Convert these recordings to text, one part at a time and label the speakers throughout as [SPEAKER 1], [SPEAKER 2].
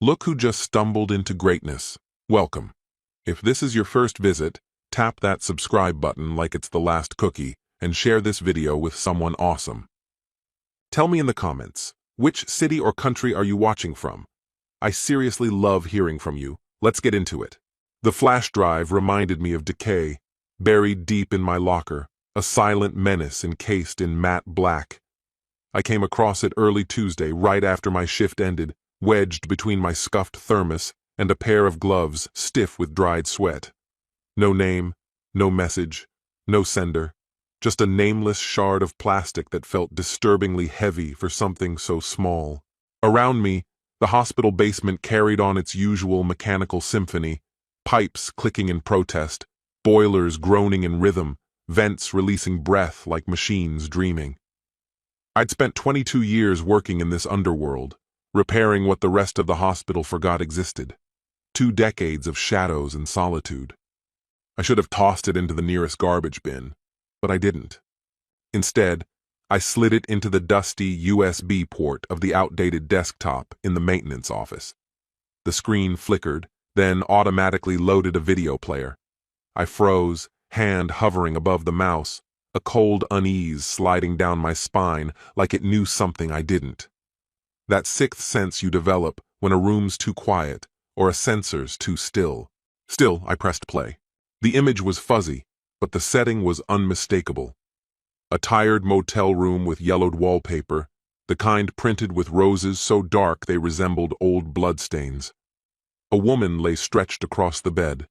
[SPEAKER 1] Look who just stumbled into greatness. Welcome. If this is your first visit, tap that subscribe button like it's the last cookie and share this video with someone awesome. Tell me in the comments, which city or country are you watching from? I seriously love hearing from you. Let's get into it. The flash drive reminded me of decay, buried deep in my locker, a silent menace encased in matte black. I came across it early Tuesday, right after my shift ended, wedged between my scuffed thermos and a pair of gloves stiff with dried sweat. No name, no message, no sender, just a nameless shard of plastic that felt disturbingly heavy for something so small. Around me, the hospital basement carried on its usual mechanical symphony, pipes clicking in protest, boilers groaning in rhythm, vents releasing breath like machines dreaming. I'd spent 22 years working in this underworld, repairing what the rest of the hospital forgot existed. 2 decades of shadows and solitude. I should have tossed it into the nearest garbage bin, but I didn't. Instead, I slid it into the dusty USB port of the outdated desktop in the maintenance office. The screen flickered, then automatically loaded a video player. I froze, hand hovering above the mouse, a cold unease sliding down my spine like it knew something I didn't. That sixth sense you develop when a room's too quiet or a sensor's too still. Still, I pressed play. The image was fuzzy, but the setting was unmistakable. A tired motel room with yellowed wallpaper, the kind printed with roses so dark they resembled old bloodstains. A woman lay stretched across the bed,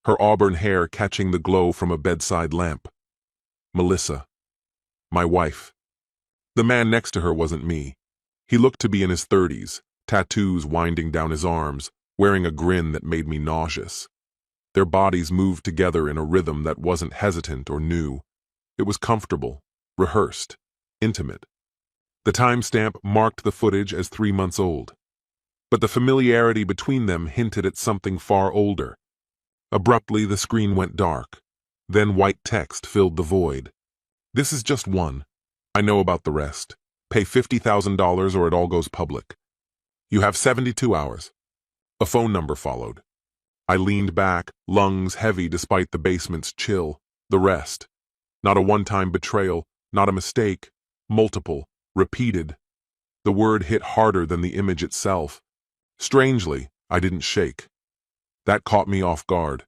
[SPEAKER 1] her auburn hair catching the glow from a bedside lamp. Melissa. My wife. The man next to her wasn't me. He looked to be in his 30s, tattoos winding down his arms, wearing a grin that made me nauseous. Their bodies moved together in a rhythm that wasn't hesitant or new. It was comfortable, rehearsed, intimate. The timestamp marked the footage as 3 months old. But the familiarity between them hinted at something far older. Abruptly, the screen went dark. Then white text filled the void. This is just one. I know about the rest. Pay $50,000 or it all goes public. You have 72 hours. A phone number followed. I leaned back, lungs heavy despite the basement's chill. The rest. Not a one-time betrayal, not a mistake. Multiple, repeated. The word hit harder than the image itself. Strangely, I didn't shake. That caught me off guard.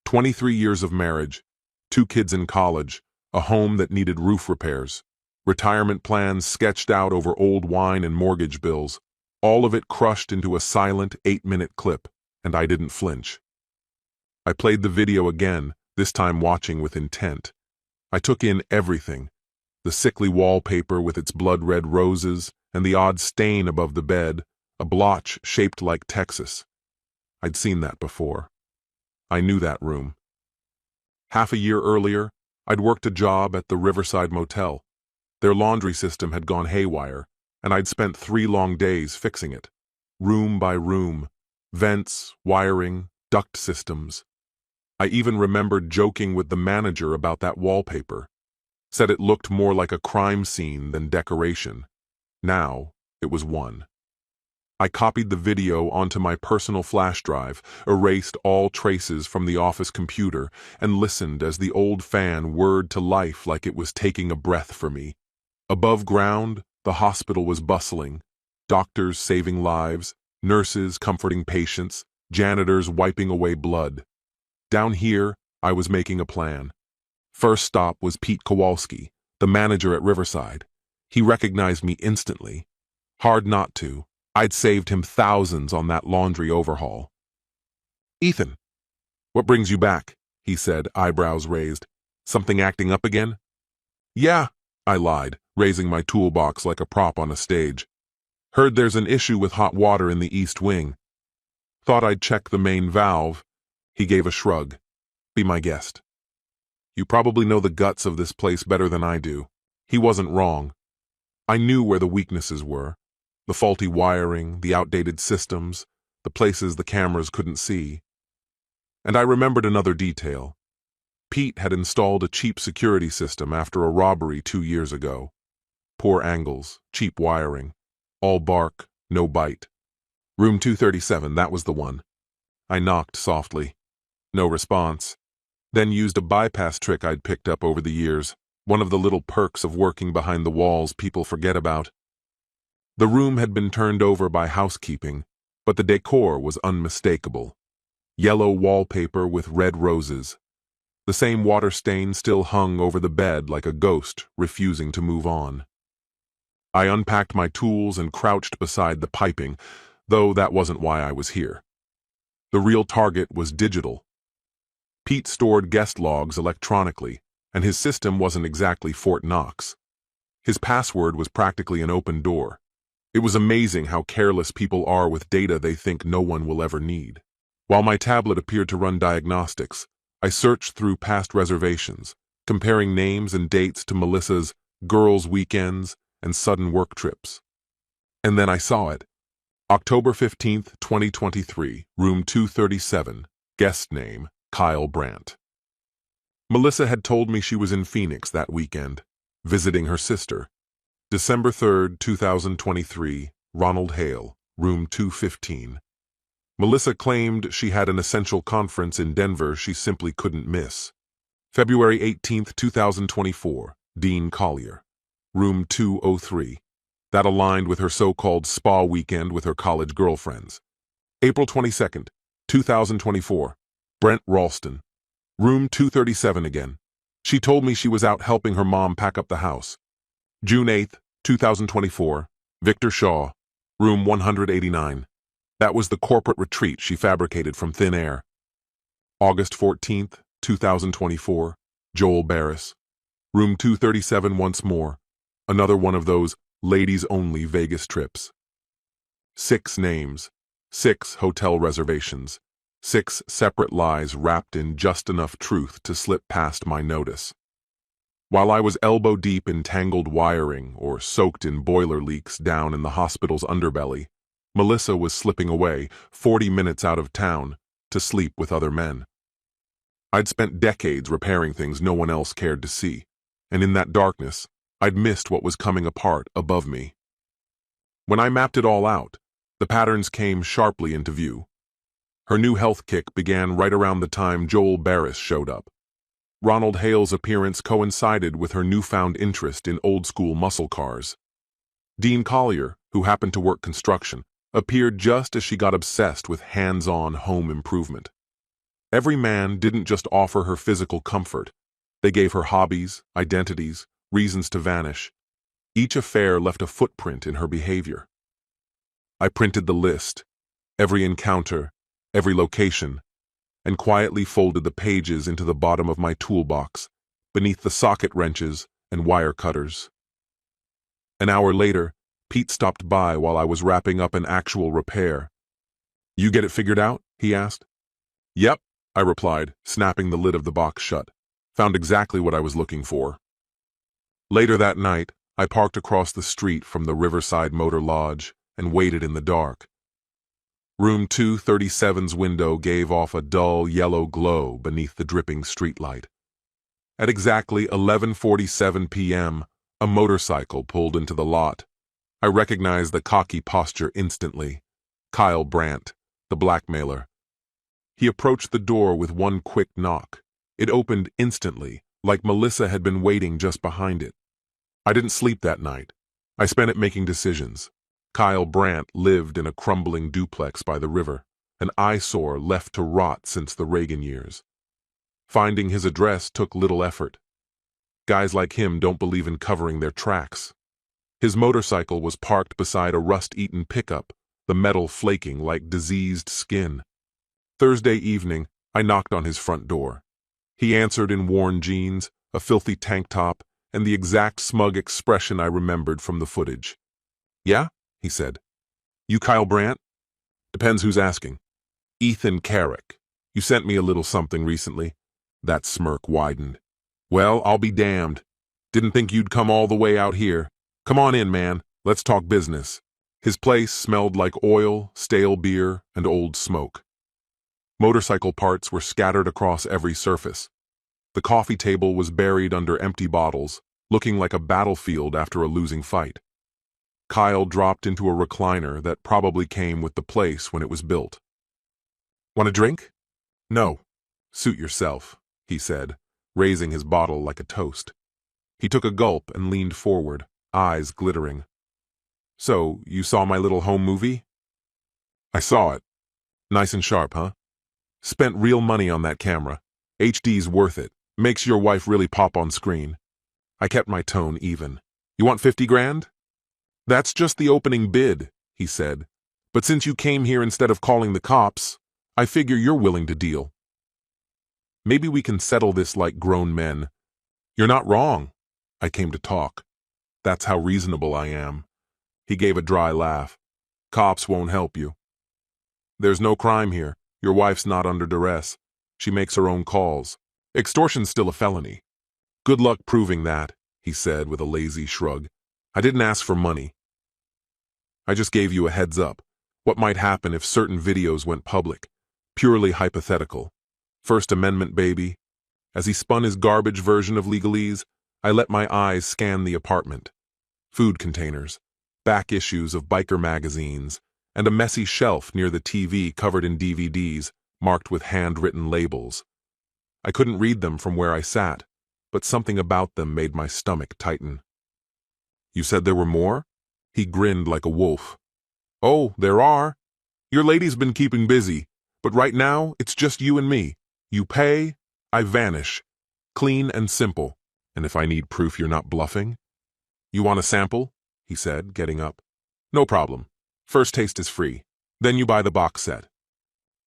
[SPEAKER 1] 23 years of marriage, 2 kids in college, a home that needed roof repairs, retirement plans sketched out over old wine and mortgage bills, all of it crushed into a silent 8-minute clip, and I didn't flinch. I played the video again, this time watching with intent. I took in everything, the sickly wallpaper with its blood-red roses and the odd stain above the bed, a blotch shaped like Texas. I'd seen that before. I knew that room. Half a year earlier, I'd worked a job at the Riverside Motel. Their laundry system had gone haywire, and I'd spent 3 long days fixing it. Room by room, vents, wiring, duct systems. I even remembered joking with the manager about that wallpaper. Said it looked more like a crime scene than decoration. Now, it was one. I copied the video onto my personal flash drive, erased all traces from the office computer, and listened as the old fan whirred to life like it was taking a breath for me. Above ground, the hospital was bustling. Doctors saving lives, nurses comforting patients, janitors wiping away blood. Down here, I was making a plan. First stop was Pete Kowalski, the manager at Riverside. He recognized me instantly. Hard not to. I'd saved him thousands on that laundry overhaul. "Ethan, what brings you back?" he said, eyebrows raised. "Something acting up again?" "Yeah," I lied, raising my toolbox like a prop on a stage. "Heard there's an issue with hot water in the east wing. Thought I'd check the main valve." He gave a shrug. "Be my guest." "You probably know the guts of this place better than I do." He wasn't wrong. I knew where the weaknesses were. The faulty wiring, the outdated systems, the places the cameras couldn't see. And I remembered another detail. Pete had installed a cheap security system after a robbery 2 years ago. Poor angles, cheap wiring, all bark, no bite. Room 237, that was the one. I knocked softly. No response. Then used a bypass trick I'd picked up over the years, one of the little perks of working behind the walls people forget about. The room had been turned over by housekeeping, but the decor was unmistakable. Yellow wallpaper with red roses. The same water stain still hung over the bed like a ghost refusing to move on. I unpacked my tools and crouched beside the piping, though that wasn't why I was here. The real target was digital. Pete stored guest logs electronically, and his system wasn't exactly Fort Knox. His password was practically an open door. It was amazing how careless people are with data they think no one will ever need. While my tablet appeared to run diagnostics, I searched through past reservations, comparing names and dates to Melissa's girls' weekends and sudden work trips. And then I saw it. October 15th, 2023, room 237, guest name, Kyle Brandt. Melissa had told me she was in Phoenix that weekend, visiting her sister. December 3rd, 2023, Ronald Hale, room 215. Melissa claimed she had an essential conference in Denver she simply couldn't miss. February 18th, 2024, Dean Collier, room 203. That aligned with her so-called spa weekend with her college girlfriends. April 22nd, 2024, Brent Ralston, room 237 again. She told me she was out helping her mom pack up the house. June 8th, 2024, Victor Shaw, room 189. That was the corporate retreat she fabricated from thin air. August 14th, 2024, Joel Barris, room 237 once more. Another one of those ladies-only Vegas trips. 6 names, 6 hotel reservations, 6 separate lies wrapped in just enough truth to slip past my notice. While I was elbow-deep in tangled wiring or soaked in boiler leaks down in the hospital's underbelly, Melissa was slipping away, 40 minutes out of town, to sleep with other men. I'd spent decades repairing things no one else cared to see, and in that darkness, I'd missed what was coming apart above me. When I mapped it all out, the patterns came sharply into view. Her new health kick began right around the time Joel Barris showed up. Ronald Hale's appearance coincided with her newfound interest in old-school muscle cars. Dean Collier, who happened to work construction, appeared just as she got obsessed with hands-on home improvement. Every man didn't just offer her physical comfort. They gave her hobbies, identities, reasons to vanish. Each affair left a footprint in her behavior. I printed the list, every encounter, every location, and quietly folded the pages into the bottom of my toolbox, beneath the socket wrenches and wire cutters. An hour later, Pete stopped by while I was wrapping up an actual repair. "You get it figured out?" he asked. "Yep," I replied, snapping the lid of the box shut. "Found exactly what I was looking for." Later that night, I parked across the street from the Riverside Motor Lodge and waited in the dark. Room 237's window gave off a dull yellow glow beneath the dripping streetlight. At exactly 11:47 p.m., a motorcycle pulled into the lot. I recognized the cocky posture instantly. Kyle Brandt, the blackmailer. He approached the door with one quick knock. It opened instantly, like Melissa had been waiting just behind it. I didn't sleep that night. I spent it making decisions. Kyle Brandt lived in a crumbling duplex by the river, an eyesore left to rot since the Reagan years. Finding his address took little effort. Guys like him don't believe in covering their tracks. His motorcycle was parked beside a rust-eaten pickup, the metal flaking like diseased skin. Thursday evening, I knocked on his front door. He answered in worn jeans, a filthy tank top, and the exact smug expression I remembered from the footage. "Yeah?" he said. "You Kyle Brandt?" "Depends who's asking." "Ethan Carrick. You sent me a little something recently." That smirk widened. "Well, I'll be damned. Didn't think you'd come all the way out here. Come on in, man. Let's talk business." His place smelled like oil, stale beer, and old smoke. Motorcycle parts were scattered across every surface. The coffee table was buried under empty bottles, looking like a battlefield after a losing fight. Kyle dropped into a recliner that probably came with the place when it was built. "Want a drink?" "No. Suit yourself," he said, raising his bottle like a toast. He took a gulp and leaned forward, eyes glittering. "So, you saw my little home movie?" "I saw it. Nice and sharp, huh? Spent real money on that camera. HD's worth it. Makes your wife really pop on screen." I kept my tone even. "You want 50 grand?" "That's just the opening bid," he said. "But since you came here instead of calling the cops, I figure you're willing to deal. Maybe we can settle this like grown men." "You're not wrong. I came to talk. That's how reasonable I am." He gave a dry laugh. "Cops won't help you. There's no crime here. Your wife's not under duress. She makes her own calls. Extortion's still a felony." "Good luck proving that," he said with a lazy shrug. "I didn't ask for money. I just gave you a heads up. What might happen if certain videos went public. Purely hypothetical. First Amendment, baby." As he spun his garbage version of legalese, I let my eyes scan the apartment. Food containers, back issues of biker magazines, and a messy shelf near the TV covered in DVDs marked with handwritten labels. I couldn't read them from where I sat, but something about them made my stomach tighten. "You said there were more?" He grinned like a wolf. "Oh, there are. Your lady's been keeping busy, but right now it's just you and me. You pay, I vanish. Clean and simple. And if I need proof you're not bluffing?" "You want a sample?" he said, getting up. "No problem. First taste is free. Then you buy the box set."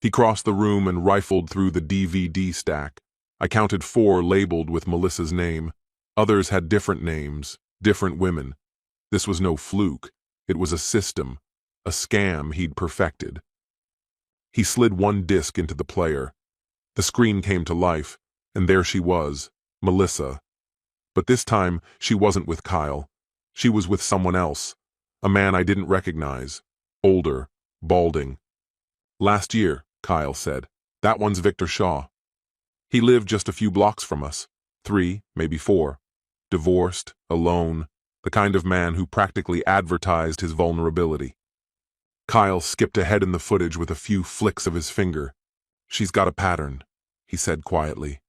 [SPEAKER 1] He crossed the room and rifled through the DVD stack. I counted 4 labeled with Melissa's name. Others had different names, different women. This was no fluke. It was a system, a scam he'd perfected. He slid one disc into the player. The screen came to life, and there she was, Melissa. But this time, she wasn't with Kyle. She was with someone else, a man I didn't recognize, older, balding. "Last year," Kyle said. "That one's Victor Shaw. He lived just a few blocks from us, 3, maybe 4. Divorced, alone, the kind of man who practically advertised his vulnerability." Kyle skipped ahead in the footage with a few flicks of his finger. "She's got a pattern," he said quietly.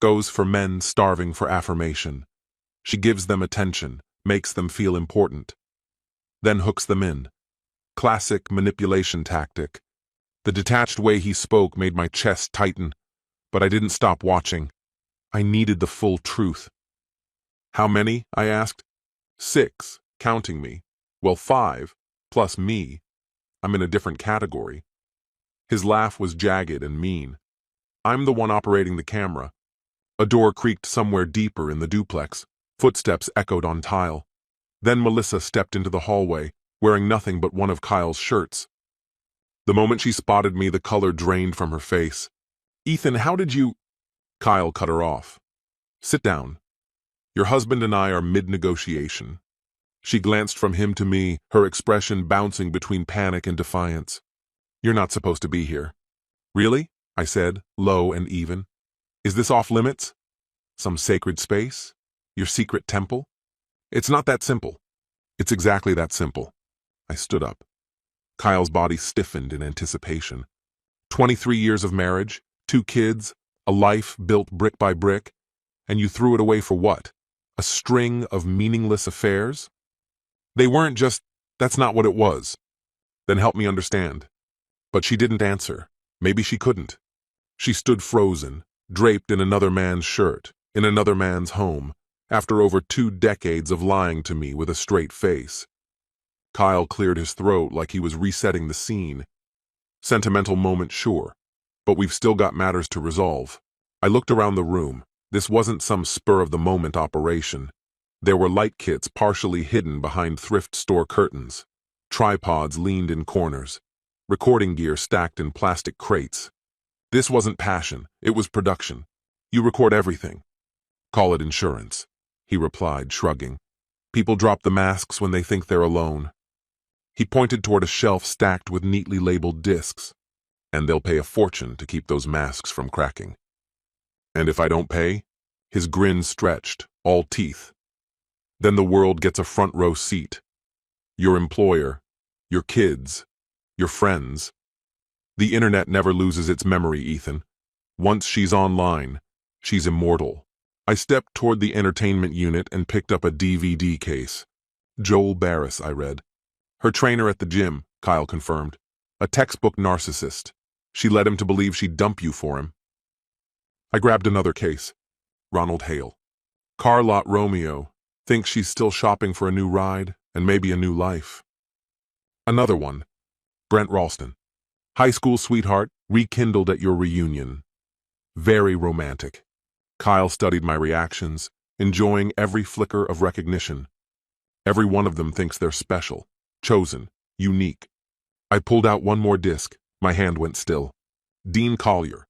[SPEAKER 1] "Goes for men starving for affirmation. She gives them attention, makes them feel important. Then hooks them in. Classic manipulation tactic." The detached way he spoke made my chest tighten, but I didn't stop watching. I needed the full truth. "How many?" I asked. 6, counting me. "Well, 5, plus me. I'm in a different category." His laugh was jagged and mean. "I'm the one operating the camera." A door creaked somewhere deeper in the duplex. Footsteps echoed on tile. Then Melissa stepped into the hallway, wearing nothing but one of Kyle's shirts. The moment she spotted me, the color drained from her face. "Ethan, how did you—" Kyle cut her off. "Sit down. Your husband and I are mid-negotiation." She glanced from him to me, her expression bouncing between panic and defiance. "You're not supposed to be here." "Really?" I said, low and even. "Is this off limits? Some sacred space? Your secret temple?" "It's not that simple." "It's exactly that simple." I stood up. Kyle's body stiffened in anticipation. 23 years of marriage, 2 kids, a life built brick by brick, and you threw it away for what? A string of meaningless affairs? "They weren't just— that's not what it was." "Then help me understand." But she didn't answer. Maybe she couldn't. She stood frozen, draped in another man's shirt, in another man's home, after over 2 decades of lying to me with a straight face. Kyle cleared his throat like he was resetting the scene. "Sentimental moment, sure. But we've still got matters to resolve." I looked around the room. This wasn't some spur-of-the-moment operation. There were light kits partially hidden behind thrift store curtains. Tripods leaned in corners. Recording gear stacked in plastic crates. This wasn't passion, it was production. You record everything. "Call it insurance," he replied, shrugging. "People drop the masks when they think they're alone." He pointed toward a shelf stacked with neatly labeled discs. "And they'll pay a fortune to keep those masks from cracking." "And if I don't pay?" His grin stretched, all teeth. "Then the world gets a front row seat." your employer, your kids, your friends. The internet never loses its memory, Ethan. Once she's online, she's immortal. I stepped toward the entertainment unit and picked up a DVD case. Joel Barris, I read. Her trainer at the gym, Kyle confirmed. A textbook narcissist. She led him to believe she'd dump you for him. I grabbed another case. Ronald Hale. Car lot Romeo. Thinks she's still shopping for a new ride and maybe a new life. Another one. Brent Ralston. High school sweetheart, rekindled at your reunion. Very romantic. Kyle studied my reactions, enjoying every flicker of recognition. Every one of them thinks they're special, chosen, unique. I pulled out one more disc. My hand went still. Dean Collier.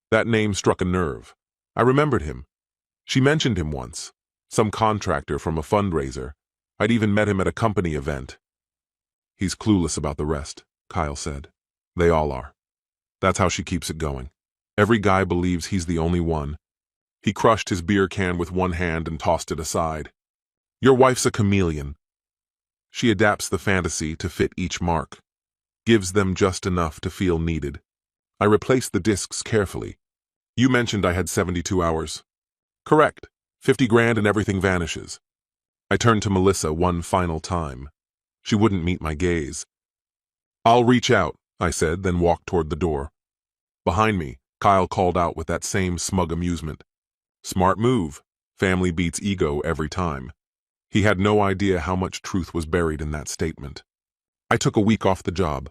[SPEAKER 1] That name struck a nerve. I remembered him. She mentioned him once. Some contractor from a fundraiser. I'd even met him at a company event. He's clueless about the rest, Kyle said. They all are. That's how she keeps it going. Every guy believes he's the only one. He crushed his beer can with one hand and tossed it aside. Your wife's a chameleon. She adapts the fantasy to fit each mark. Gives them just enough to feel needed. I replaced the discs carefully. You mentioned I had 72 hours. Correct. 50 grand and everything vanishes. I turned to Melissa one final time. She wouldn't meet my gaze. I'll reach out, I said, then walked toward the door. Behind me, Kyle called out with that same smug amusement. Smart move. Family beats ego every time. He had no idea how much truth was buried in that statement. I took a week off the job.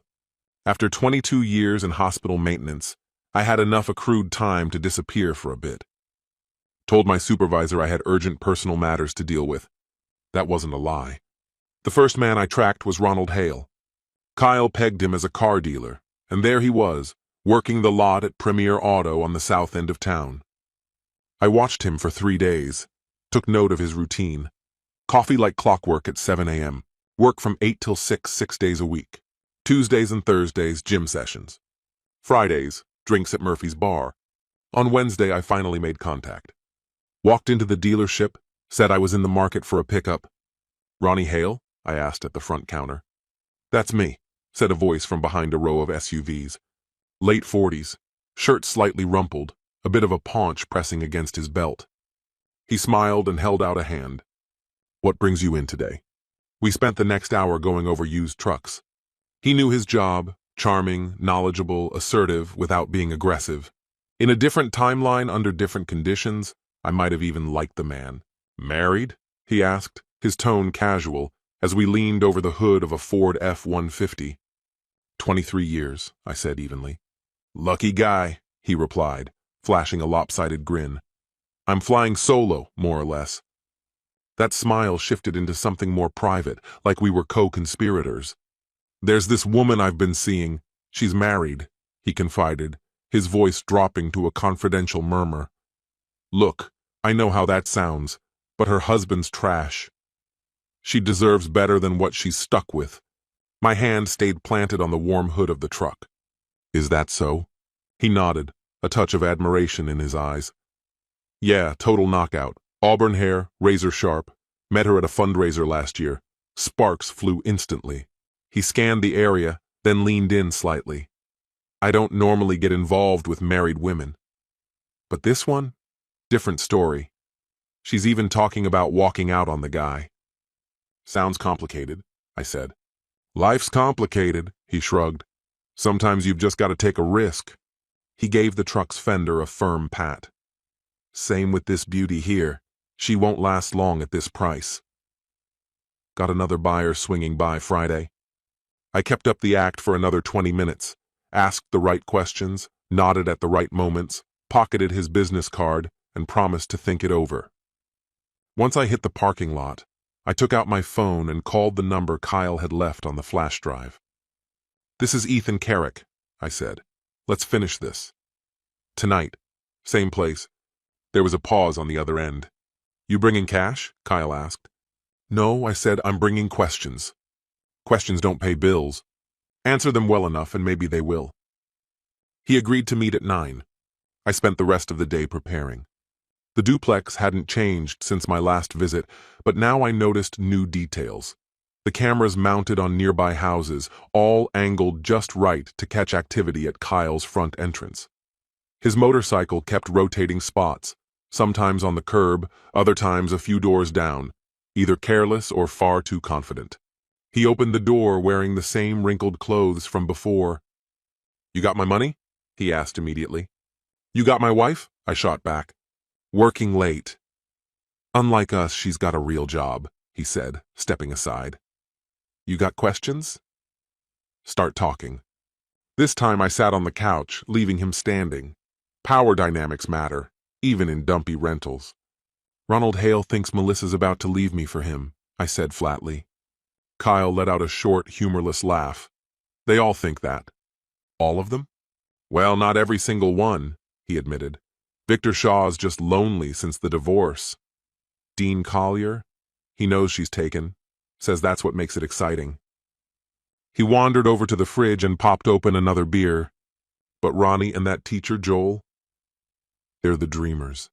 [SPEAKER 1] After 22 years in hospital maintenance, I had enough accrued time to disappear for a bit. Told my supervisor I had urgent personal matters to deal with. That wasn't a lie. The first man I tracked was Ronald Hale. Kyle pegged him as a car dealer, and there he was, working the lot at Premier Auto on the south end of town. I watched him for 3 days, took note of his routine. Coffee like clockwork at 7 a.m., work from 8 till 6 days a week. Tuesdays and Thursdays, gym sessions. Fridays, drinks at Murphy's bar. On Wednesday, I finally made contact. Walked into the dealership, said I was in the market for a pickup. Ronnie Hale? I asked at the front counter. That's me, said a voice from behind a row of SUVs. Late 40s, shirt slightly rumpled, a bit of a paunch pressing against his belt. He smiled and held out a hand. What brings you in today? We spent the next hour going over used trucks. He knew his job, charming, knowledgeable, assertive, without being aggressive. In a different timeline, under different conditions, I might have even liked the man. Married? He asked, his tone casual, as we leaned over the hood of a Ford F-150. 23 years, I said evenly. Lucky guy, he replied, flashing a lopsided grin. I'm flying solo, more or less. That smile shifted into something more private, like we were co-conspirators. There's this woman I've been seeing. She's married, he confided, his voice dropping to a confidential murmur. Look, I know how that sounds, but her husband's trash. She deserves better than what she's stuck with. My hand stayed planted on the warm hood of the truck. Is that so? He nodded, a touch of admiration in his eyes. Yeah, total knockout. Auburn hair, razor sharp. Met her at a fundraiser last year. Sparks flew instantly. He scanned the area, then leaned in slightly. I don't normally get involved with married women. But this one? Different story. She's even talking about walking out on the guy. Sounds complicated, I said. Life's complicated, he shrugged. Sometimes you've just got to take a risk. He gave the truck's fender a firm pat. Same with this beauty here. She won't last long at this price. Got another buyer swinging by Friday. I kept up the act for another 20 minutes, asked the right questions, nodded at the right moments, pocketed his business card, and promised to think it over. Once I hit the parking lot, I took out my phone and called the number Kyle had left on the flash drive. This is Ethan Carrick, I said. Let's finish this. Tonight. Same place. There was a pause on the other end. You bringing cash? Kyle asked. No, I said, I'm bringing questions. Questions don't pay bills. Answer them well enough and maybe they will. He agreed to meet at 9. I spent the rest of the day preparing. The duplex hadn't changed since my last visit, but now I noticed new details. The cameras mounted on nearby houses, all angled just right to catch activity at Kyle's front entrance. His motorcycle kept rotating spots, sometimes on the curb, other times a few doors down, either careless or far too confident. He opened the door wearing the same wrinkled clothes from before. "You got my money?" he asked immediately. "You got my wife?" I shot back. "Working late." "Unlike us, she's got a real job," he said, stepping aside. "You got questions?" "Start talking." This time I sat on the couch, leaving him standing. Power dynamics matter, even in dumpy rentals. "Ronald Hale thinks Melissa's about to leave me for him," I said flatly. Kyle let out a short, humorless laugh. "They all think that." "All of them?" "Well, not every single one," he admitted. "Victor Shaw's just lonely since the divorce. Dean Collier? He knows she's taken. Says that's what makes it exciting." He wandered over to the fridge and popped open another beer. "But Ronnie and that teacher, Joel? They're the dreamers.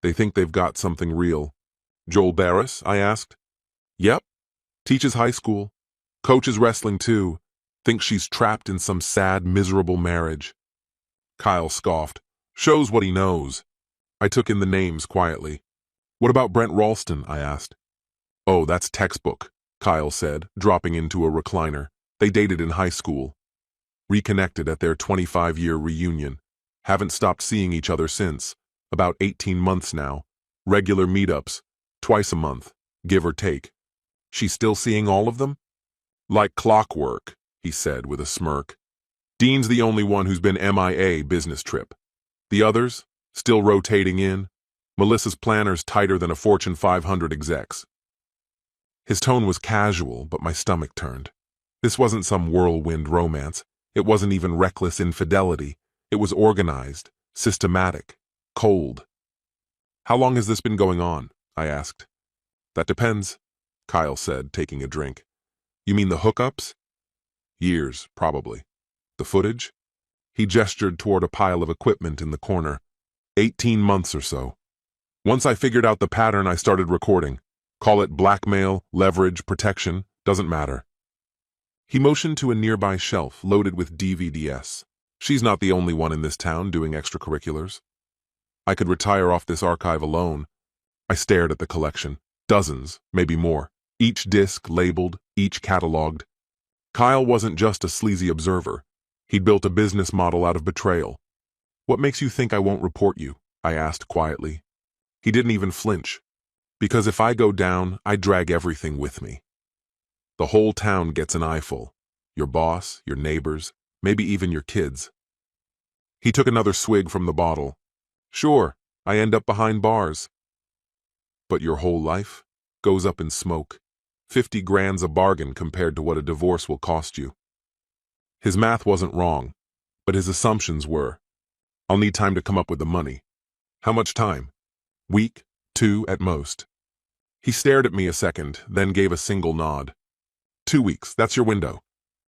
[SPEAKER 1] They think they've got something real." "Joel Barris?" I asked. "Yep. Teaches high school. Coaches wrestling too. Thinks she's trapped in some sad, miserable marriage." Kyle scoffed. "Shows what he knows." I took in the names quietly. "What about Brent Ralston?" I asked. "Oh, that's textbook," Kyle said, dropping into a recliner. "They dated in high school. Reconnected at their 25-year reunion. Haven't stopped seeing each other since. About 18 months now. Regular meetups. Twice a month, give or take." "She's still seeing all of them?" "Like clockwork," he said with a smirk. "Dean's the only one who's been MIA business trip. The others, still rotating in. Melissa's planner's tighter than a Fortune 500 execs." His tone was casual, but my stomach turned. This wasn't some whirlwind romance. It wasn't even reckless infidelity. It was organized, systematic, cold. "How long has this been going on?" I asked. "That depends," Kyle said, taking a drink. "You mean the hookups?" "Years, probably." "The footage?" He gestured toward a pile of equipment in the corner. 18 months or so. Once I figured out the pattern, I started recording. Call it blackmail, leverage, protection, doesn't matter. He motioned to a nearby shelf loaded with DVDs. "She's not the only one in this town doing extracurriculars. I could retire off this archive alone." I stared at the collection. Dozens, maybe more. Each disc labeled, each cataloged. Kyle wasn't just a sleazy observer. He'd built a business model out of betrayal. "What makes you think I won't report you?" I asked quietly. He didn't even flinch. "Because if I go down, I drag everything with me. The whole town gets an eyeful. Your boss, your neighbors, maybe even your kids." He took another swig from the bottle. "Sure, I end up behind bars. But your whole life goes up in smoke. 50 grand's a bargain compared to what a divorce will cost you." His math wasn't wrong, but his assumptions were. "I'll need time to come up with the money." "How much time?" "Week, 2 at most." He stared at me a second, then gave a single nod. 2 weeks, that's your window.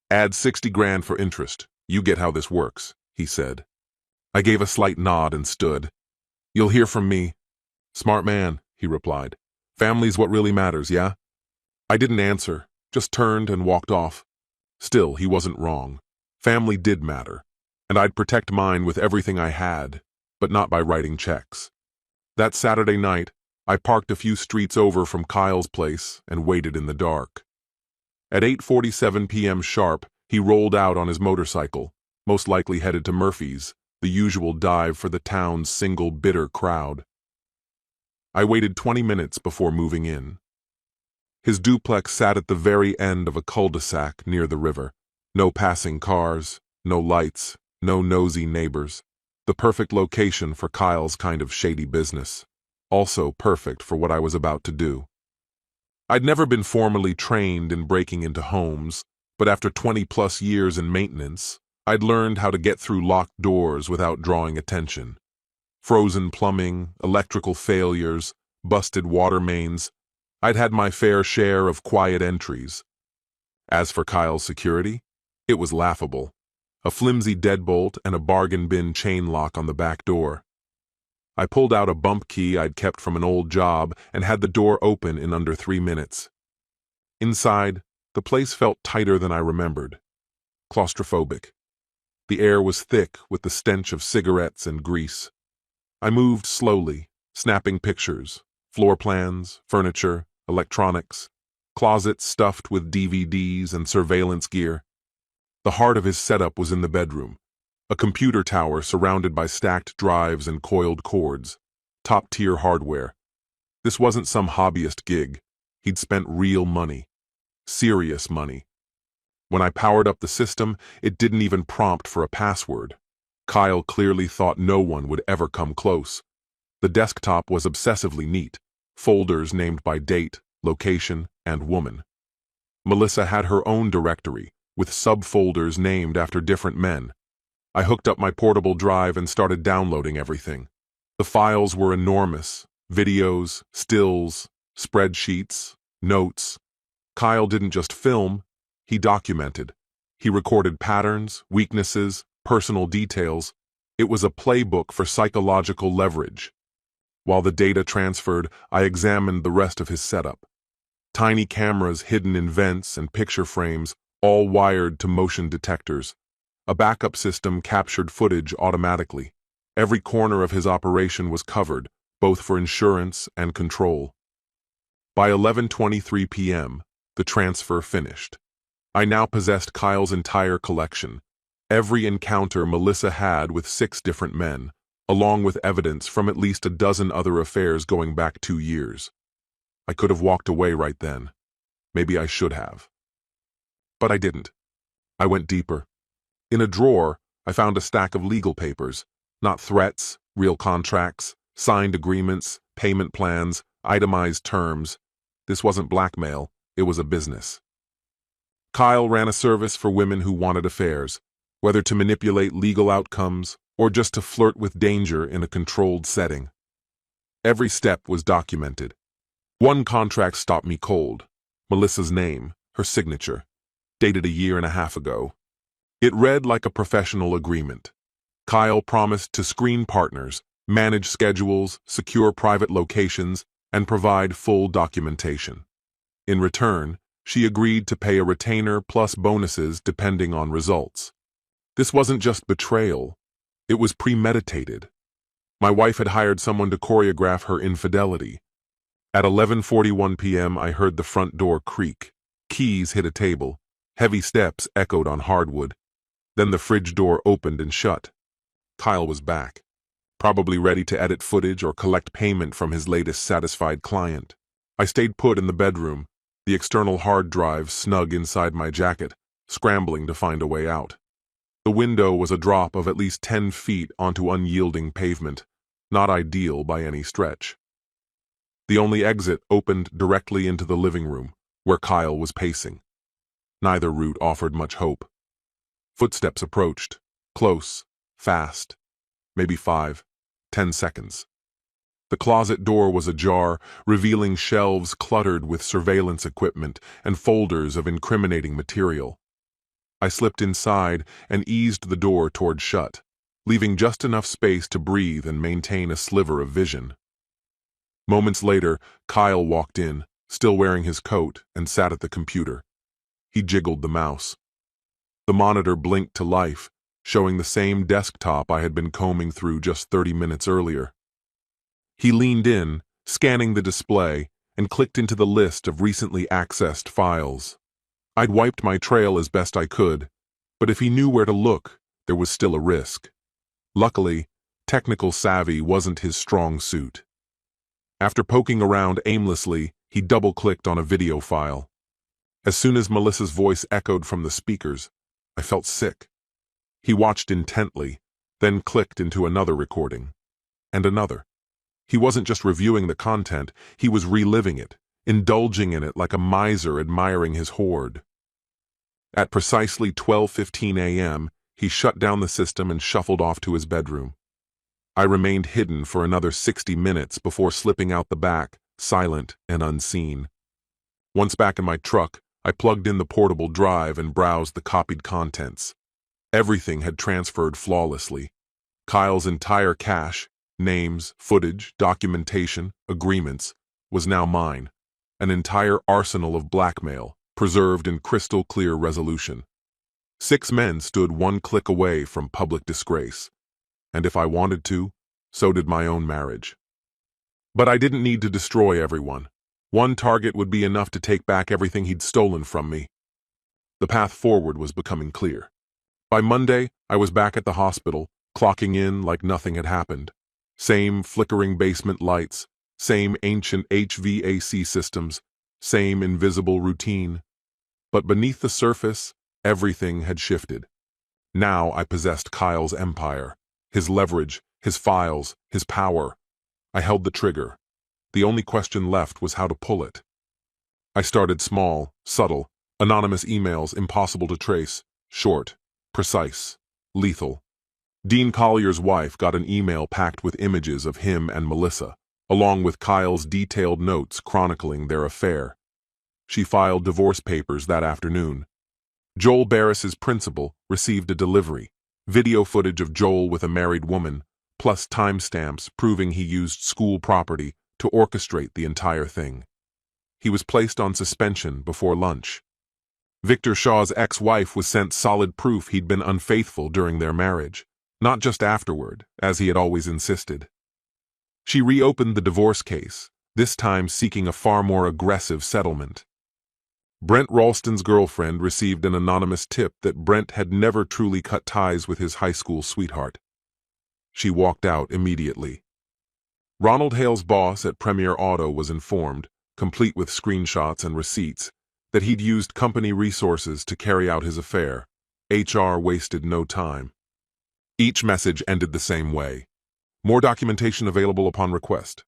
[SPEAKER 1] Add 60 grand for interest. You get how this works," he said. I gave a slight nod and stood. "You'll hear from me." "Smart man," he replied. "Family's what really matters, yeah?" I didn't answer, just turned and walked off. Still, he wasn't wrong. Family did matter, and I'd protect mine with everything I had, but not by writing checks. That Saturday night, I parked a few streets over from Kyle's place and waited in the dark. At 8:47 p.m. sharp, he rolled out on his motorcycle, most likely headed to Murphy's, the usual dive for the town's single bitter crowd. I waited 20 minutes before moving in. His duplex sat at the very end of a cul-de-sac near the river. No passing cars, no lights, no nosy neighbors. The perfect location for Kyle's kind of shady business. Also perfect for what I was about to do. I'd never been formally trained in breaking into homes, but after 20-plus years in maintenance, I'd learned how to get through locked doors without drawing attention. Frozen plumbing, electrical failures, busted water mains. I'd had my fair share of quiet entries. As for Kyle's security, it was laughable. A flimsy deadbolt and a bargain bin chain lock on the back door. I pulled out a bump key I'd kept from an old job and had the door open in under 3 minutes. Inside, The place felt tighter than I remembered. Claustrophobic. The air was thick with the stench of cigarettes and grease. I moved slowly, snapping pictures, floor plans, furniture, electronics, closets stuffed with DVDs and surveillance gear. The heart of his setup was in the bedroom, a computer tower surrounded by stacked drives and coiled cords, top-tier hardware. This wasn't some hobbyist gig. He'd spent real money, serious money. When I powered up the system, it didn't even prompt for a password. Kyle clearly thought no one would ever come close. The desktop was obsessively neat, folders named by date, location, and woman. Melissa had her own directory, with subfolders named after different men. I hooked up my portable drive and started downloading everything. The files were enormous: videos, stills, spreadsheets, notes. Kyle didn't just film, he documented. He recorded patterns, weaknesses, personal details. It was a playbook for psychological leverage. While the data transferred, I examined the rest of his setup. Tiny cameras hidden in vents and picture frames, all wired to motion detectors. A backup system captured footage automatically. Every corner of his operation was covered, both for insurance and control. By 11:23 p.m., the transfer finished. I now possessed Kyle's entire collection, every encounter Melissa had with 6 different men, along with evidence from at least a dozen other affairs going back 2 years. I could have walked away right then. Maybe I should have. But I didn't. I went deeper. In a drawer, I found a stack of legal papers, not threats, real contracts, signed agreements, payment plans, itemized terms. This wasn't blackmail, it was a business. Kyle ran a service for women who wanted affairs, whether to manipulate legal outcomes or just to flirt with danger in a controlled setting. Every step was documented. One contract stopped me cold. Melissa's name, her signature, dated 1.5 years ago. It read like a professional agreement. Kyle promised to screen partners, manage schedules, secure private locations, and provide full documentation. In return, she agreed to pay a retainer plus bonuses depending on results. This wasn't just betrayal, it was premeditated. My wife had hired someone to choreograph her infidelity. At 11:41 p.m., I heard the front door creak. Keys hit a table. Heavy steps echoed on hardwood. Then the fridge door opened and shut. Kyle was back, probably ready to edit footage or collect payment from his latest satisfied client. I stayed put in the bedroom, the external hard drive snug inside my jacket, scrambling to find a way out. The window was a drop of at least 10 feet onto unyielding pavement, not ideal by any stretch. The only exit opened directly into the living room, where Kyle was pacing. Neither route offered much hope. Footsteps approached, close, fast, maybe 5, 10 seconds. The closet door was ajar, revealing shelves cluttered with surveillance equipment and folders of incriminating material. I slipped inside and eased the door toward shut, leaving just enough space to breathe and maintain a sliver of vision. Moments later, Kyle walked in, still wearing his coat, and sat at the computer. He jiggled the mouse. The monitor blinked to life, showing the same desktop I had been combing through just 30 minutes earlier. He leaned in, scanning the display, and clicked into the list of recently accessed files. I'd wiped my trail as best I could, but if he knew where to look, there was still a risk. Luckily, technical savvy wasn't his strong suit. After poking around aimlessly, he double-clicked on a video file. As soon as Melissa's voice echoed from the speakers, I felt sick. He watched intently, then clicked into another recording. And another. He wasn't just reviewing the content, he was reliving it, indulging in it like a miser admiring his hoard. At precisely 12:15 a.m., he shut down the system and shuffled off to his bedroom. I remained hidden for another 60 minutes before slipping out the back, silent and unseen. Once back in my truck, I plugged in the portable drive and browsed the copied contents. Everything had transferred flawlessly. Kyle's entire cache, names, footage, documentation, agreements, was now mine. An entire arsenal of blackmail, preserved in crystal-clear resolution. 6 men stood one click away from public disgrace, and if I wanted to, so did my own marriage. But I didn't need to destroy everyone. One target would be enough to take back everything he'd stolen from me. The path forward was becoming clear. By Monday, I was back at the hospital, clocking in like nothing had happened. Same flickering basement lights, same ancient HVAC systems, same invisible routine. But beneath the surface, everything had shifted. Now I possessed Kyle's empire, his leverage, his files, his power. I held the trigger. The only question left was how to pull it. I started small, subtle, anonymous emails impossible to trace, short, precise, lethal. Dean Collier's wife got an email packed with images of him and Melissa, along with Kyle's detailed notes chronicling their affair. She filed divorce papers that afternoon. Joel Barris's principal received a delivery, video footage of Joel with a married woman, plus timestamps proving he used school property to orchestrate the entire thing. He was placed on suspension before lunch. Victor Shaw's ex-wife was sent solid proof he'd been unfaithful during their marriage, not just afterward, as he had always insisted. She reopened the divorce case, this time seeking a far more aggressive settlement. Brent Ralston's girlfriend received an anonymous tip that Brent had never truly cut ties with his high school sweetheart. She walked out immediately. Ronald Hale's boss at Premier Auto was informed, complete with screenshots and receipts, that he'd used company resources to carry out his affair. HR wasted no time. Each message ended the same way. More documentation available upon request.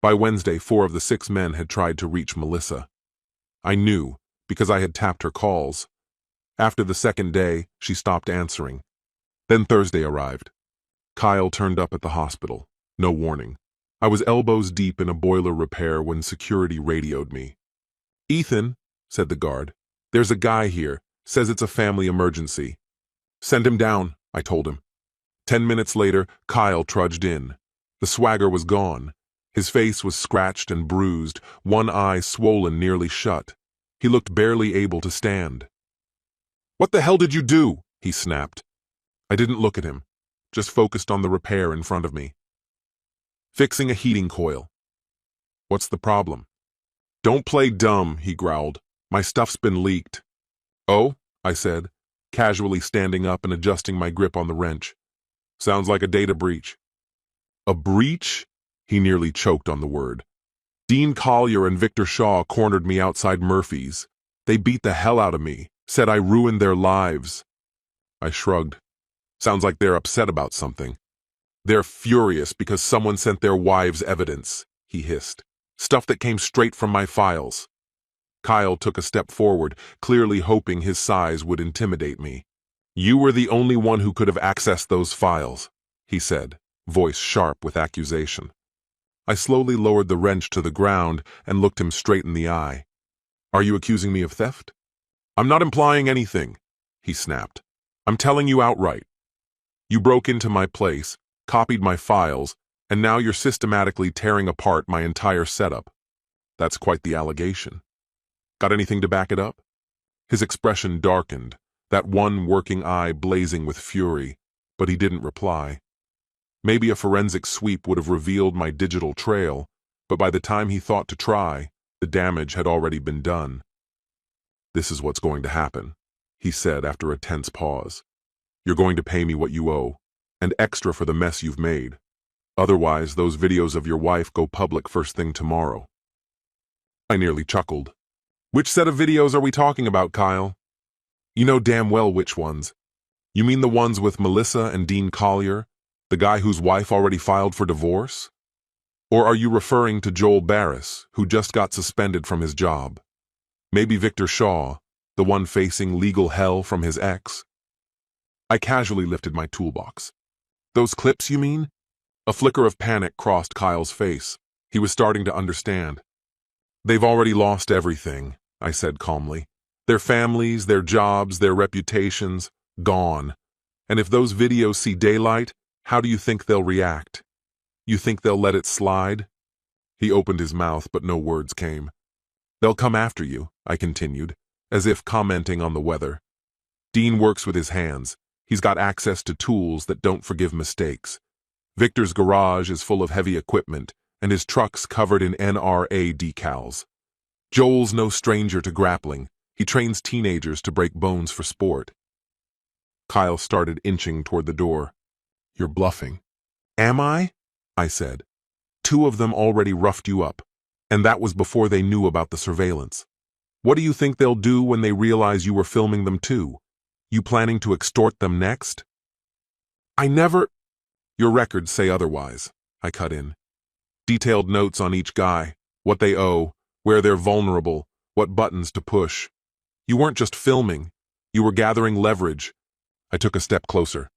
[SPEAKER 1] By Wednesday, 4 of the 6 men had tried to reach Melissa. I knew, because I had tapped her calls. After the second day, she stopped answering. Then Thursday arrived. Kyle turned up at the hospital. No warning. I was elbows deep in a boiler repair when security radioed me. "Ethan," said the guard, "there's a guy here. Says it's a family emergency." "Send him down," I told him. 10 minutes later, Kyle trudged in. The swagger was gone. His face was scratched and bruised, one eye swollen nearly shut. He looked barely able to stand. "What the hell did you do?" he snapped. I didn't look at him, just focused on the repair in front of me. "Fixing a heating coil." "What's the problem?" "Don't play dumb," he growled. "My stuff's been leaked." "Oh," I said, casually standing up and adjusting my grip on the wrench. "Sounds like a data breach." "A breach?" He nearly choked on the word. "Dean Collier and Victor Shaw cornered me outside Murphy's. They beat the hell out of me, said I ruined their lives." I shrugged. "Sounds like they're upset about something." "They're furious because someone sent their wives evidence," he hissed. "Stuff that came straight from my files." Kyle took a step forward, clearly hoping his size would intimidate me. "You were the only one who could have accessed those files," he said, voice sharp with accusation. I slowly lowered the wrench to the ground and looked him straight in the eye. "Are you accusing me of theft?" "I'm not implying anything," he snapped. "I'm telling you outright. You broke into my place, copied my files, and now you're systematically tearing apart my entire setup. That's quite the allegation. Got anything to back it up?" His expression darkened, that one working eye blazing with fury, but he didn't reply. Maybe a forensic sweep would have revealed my digital trail, but by the time he thought to try, the damage had already been done. "This is what's going to happen," he said after a tense pause. "You're going to pay me what you owe, and extra for the mess you've made. Otherwise, those videos of your wife go public first thing tomorrow." I nearly chuckled. "Which set of videos are we talking about, Kyle?" "You know damn well which ones. You mean the ones with Melissa and Dean Collier, the guy whose wife already filed for divorce? Or are you referring to Joel Barris, who just got suspended from his job? Maybe Victor Shaw, the one facing legal hell from his ex?" I casually lifted my toolbox. "Those clips, you mean?" A flicker of panic crossed Kyle's face. He was starting to understand. "They've already lost everything," I said calmly. "Their families, their jobs, their reputations, gone. And if those videos see daylight, how do you think they'll react? You think they'll let it slide?" He opened his mouth, but no words came. "They'll come after you," I continued. as if commenting on the weather. Dean works with his hands. He's got access to tools that don't forgive mistakes. Victor's garage is full of heavy equipment, and his truck's covered in NRA decals. Joel's no stranger to grappling. He trains teenagers to break bones for sport. Kyle started inching toward the door. "You're bluffing." "Am I?" I said. "Two of them already roughed you up, and that was before they knew about the surveillance. What do you think they'll do when they realize you were filming them too? You planning to extort them next?" "I never—" "Your records say otherwise," I cut in. "Detailed notes on each guy, what they owe, where they're vulnerable, what buttons to push. You weren't just filming, you were gathering leverage." I took a step closer.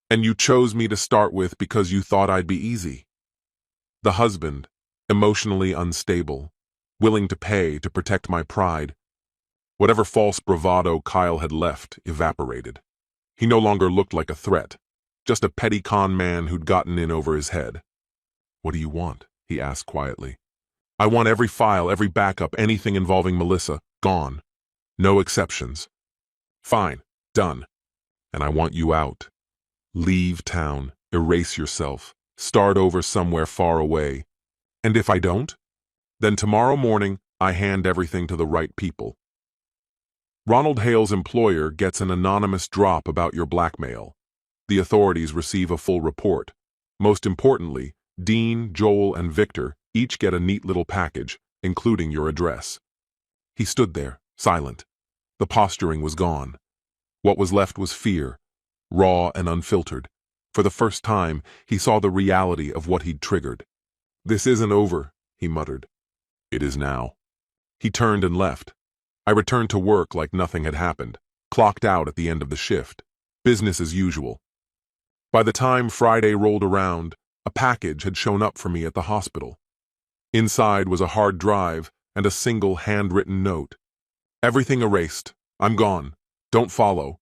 [SPEAKER 1] "And you chose me to start with because you thought I'd be easy." The husband, emotionally unstable, willing to pay to protect my pride. Whatever false bravado Kyle had left evaporated. He no longer looked like a threat, just a petty con man who'd gotten in over his head. "What do you want?" he asked quietly. "I want every file, every backup, anything involving Melissa, gone. No exceptions." "Fine, done. And I want you out. Leave town, erase yourself, start over somewhere far away. And if I don't? Then tomorrow morning, I hand everything to the right people. Ronald Hale's employer gets an anonymous drop about your blackmail. The authorities receive a full report. Most importantly, Dean, Joel, and Victor each get a neat little package, including your address." He stood there, silent. The posturing was gone. What was left was fear, raw and unfiltered. For the first time, he saw the reality of what he'd triggered. "This isn't over," he muttered. "It is now." He turned and left. I returned to work like nothing had happened, clocked out at the end of the shift. Business as usual. By the time Friday rolled around, a package had shown up for me at the hospital. Inside was a hard drive and a single handwritten note. "Everything erased. I'm gone. Don't follow."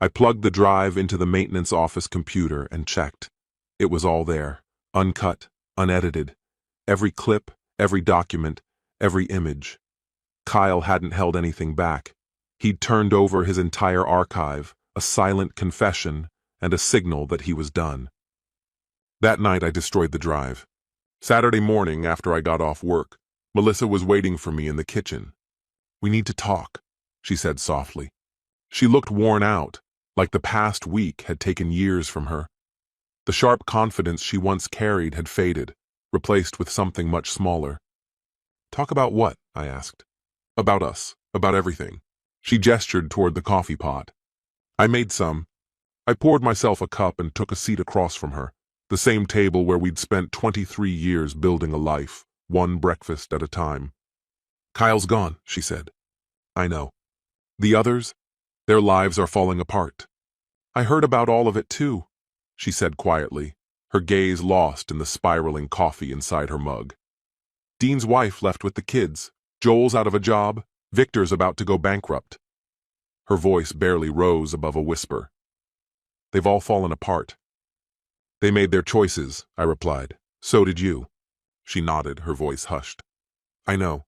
[SPEAKER 1] I plugged the drive into the maintenance office computer and checked. It was all there, uncut, unedited. Every clip, every document, every image. Kyle hadn't held anything back. He'd turned over his entire archive, a silent confession and a signal that he was done. That night I destroyed the drive. Saturday morning, after I got off work, Melissa was waiting for me in the kitchen. "We need to talk," she said softly. She looked worn out, like the past week had taken years from her. The sharp confidence she once carried had faded, replaced with something much smaller. "Talk about what?" I asked. "About us, about everything." She gestured toward the coffee pot. I made some. I poured myself a cup and took a seat across from her, the same table where we'd spent 23 years building a life, one breakfast at a time. "Kyle's gone," she said. "I know. The others? Their lives are falling apart." "I heard about all of it too," she said quietly, her gaze lost in the spiraling coffee inside her mug. "Dean's wife left with the kids. Joel's out of a job. Victor's about to go bankrupt." Her voice barely rose above a whisper. "They've all fallen apart." "They made their choices," I replied. "So did you." She nodded, her voice hushed. "I know."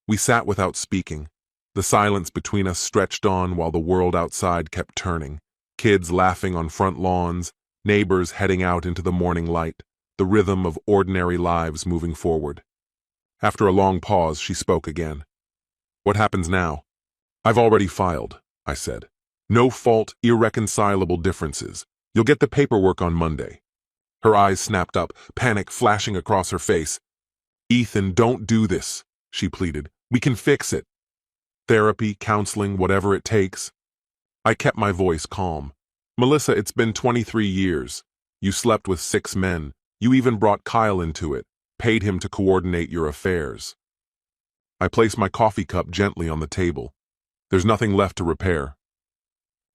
[SPEAKER 1] We sat without speaking. The silence between us stretched on while the world outside kept turning. Kids laughing on front lawns, neighbors heading out into the morning light, the rhythm of ordinary lives moving forward. After a long pause, she spoke again. "What happens now?" "I've already filed," I said. "No fault, irreconcilable differences. You'll get the paperwork on Monday." Her eyes snapped up, panic flashing across her face. "Ethan, don't do this," she pleaded. "We can fix it. Therapy, counseling, whatever it takes." I kept my voice calm. "Melissa, it's been 23 years. You slept with 6 men. You even brought Kyle into it, paid him to coordinate your affairs." I placed my coffee cup gently on the table. "There's nothing left to repair."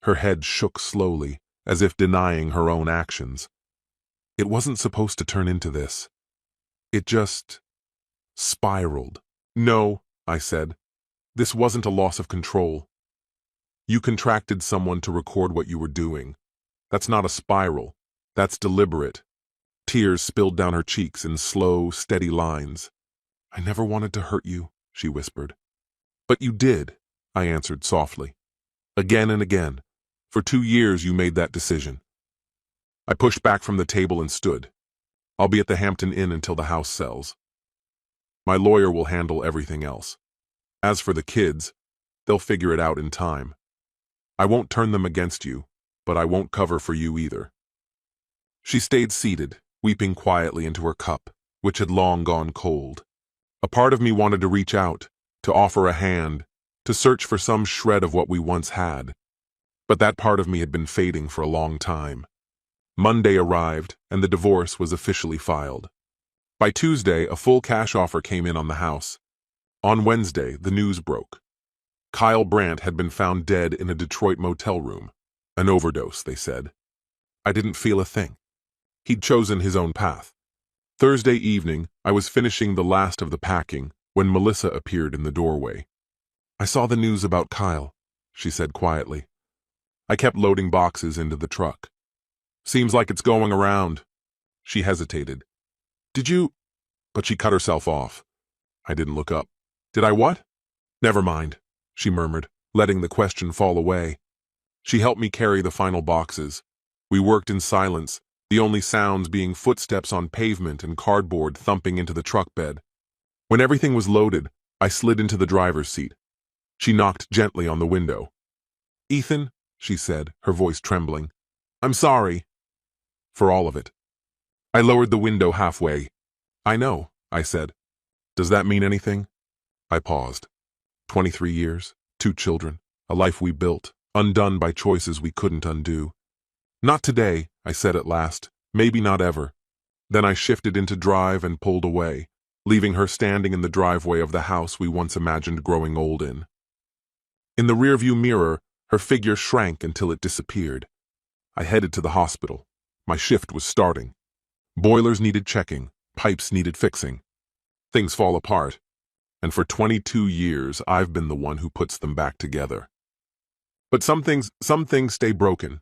[SPEAKER 1] Her head shook slowly, as if denying her own actions. "It wasn't supposed to turn into this. It just spiraled." "No," I said. "This wasn't a loss of control. You contracted someone to record what you were doing. That's not a spiral. That's deliberate." Tears spilled down her cheeks in slow, steady lines. "I never wanted to hurt you," she whispered. "But you did. I answered softly. Again and again. For 2 years you made that decision. I pushed back from the table and stood. I'll be at the Hampton Inn until the house sells. My lawyer will handle everything else. As for the kids, they'll figure it out in time. I won't turn them against you, but I won't cover for you either. She stayed seated, weeping quietly into her cup, which had long gone cold. A part of me wanted to reach out, to offer a hand, to search for some shred of what we once had. But that part of me had been fading for a long time. Monday arrived, and the divorce was officially filed. By Tuesday, a full cash offer came in on the house. On Wednesday, the news broke. Kyle Brandt had been found dead in a Detroit motel room. An overdose, they said. I didn't feel a thing. He'd chosen his own path. Thursday evening, I was finishing the last of the packing when Melissa appeared in the doorway. I saw the news about Kyle, she said quietly. I kept loading boxes into the truck. Seems like it's going around. She hesitated. Did you? But she cut herself off. I didn't look up. Did I what? Never mind, she murmured, letting the question fall away. She helped me carry the final boxes. We worked in silence, the only sounds being footsteps on pavement and cardboard thumping into the truck bed. When everything was loaded, I slid into the driver's seat. She knocked gently on the window. Ethan, she said, her voice trembling. I'm sorry. For all of it. I lowered the window halfway. I know, I said. Does that mean anything? I paused. 23 years, 2 children, a life we built, undone by choices we couldn't undo. Not today, I said at last, maybe not ever. Then I shifted into drive and pulled away, leaving her standing in the driveway of the house we once imagined growing old in. In the rearview mirror, her figure shrank until it disappeared. I headed to the hospital. My shift was starting. Boilers needed checking, pipes needed fixing. Things fall apart, and for 22 years I've been the one who puts them back together. But some things stay broken,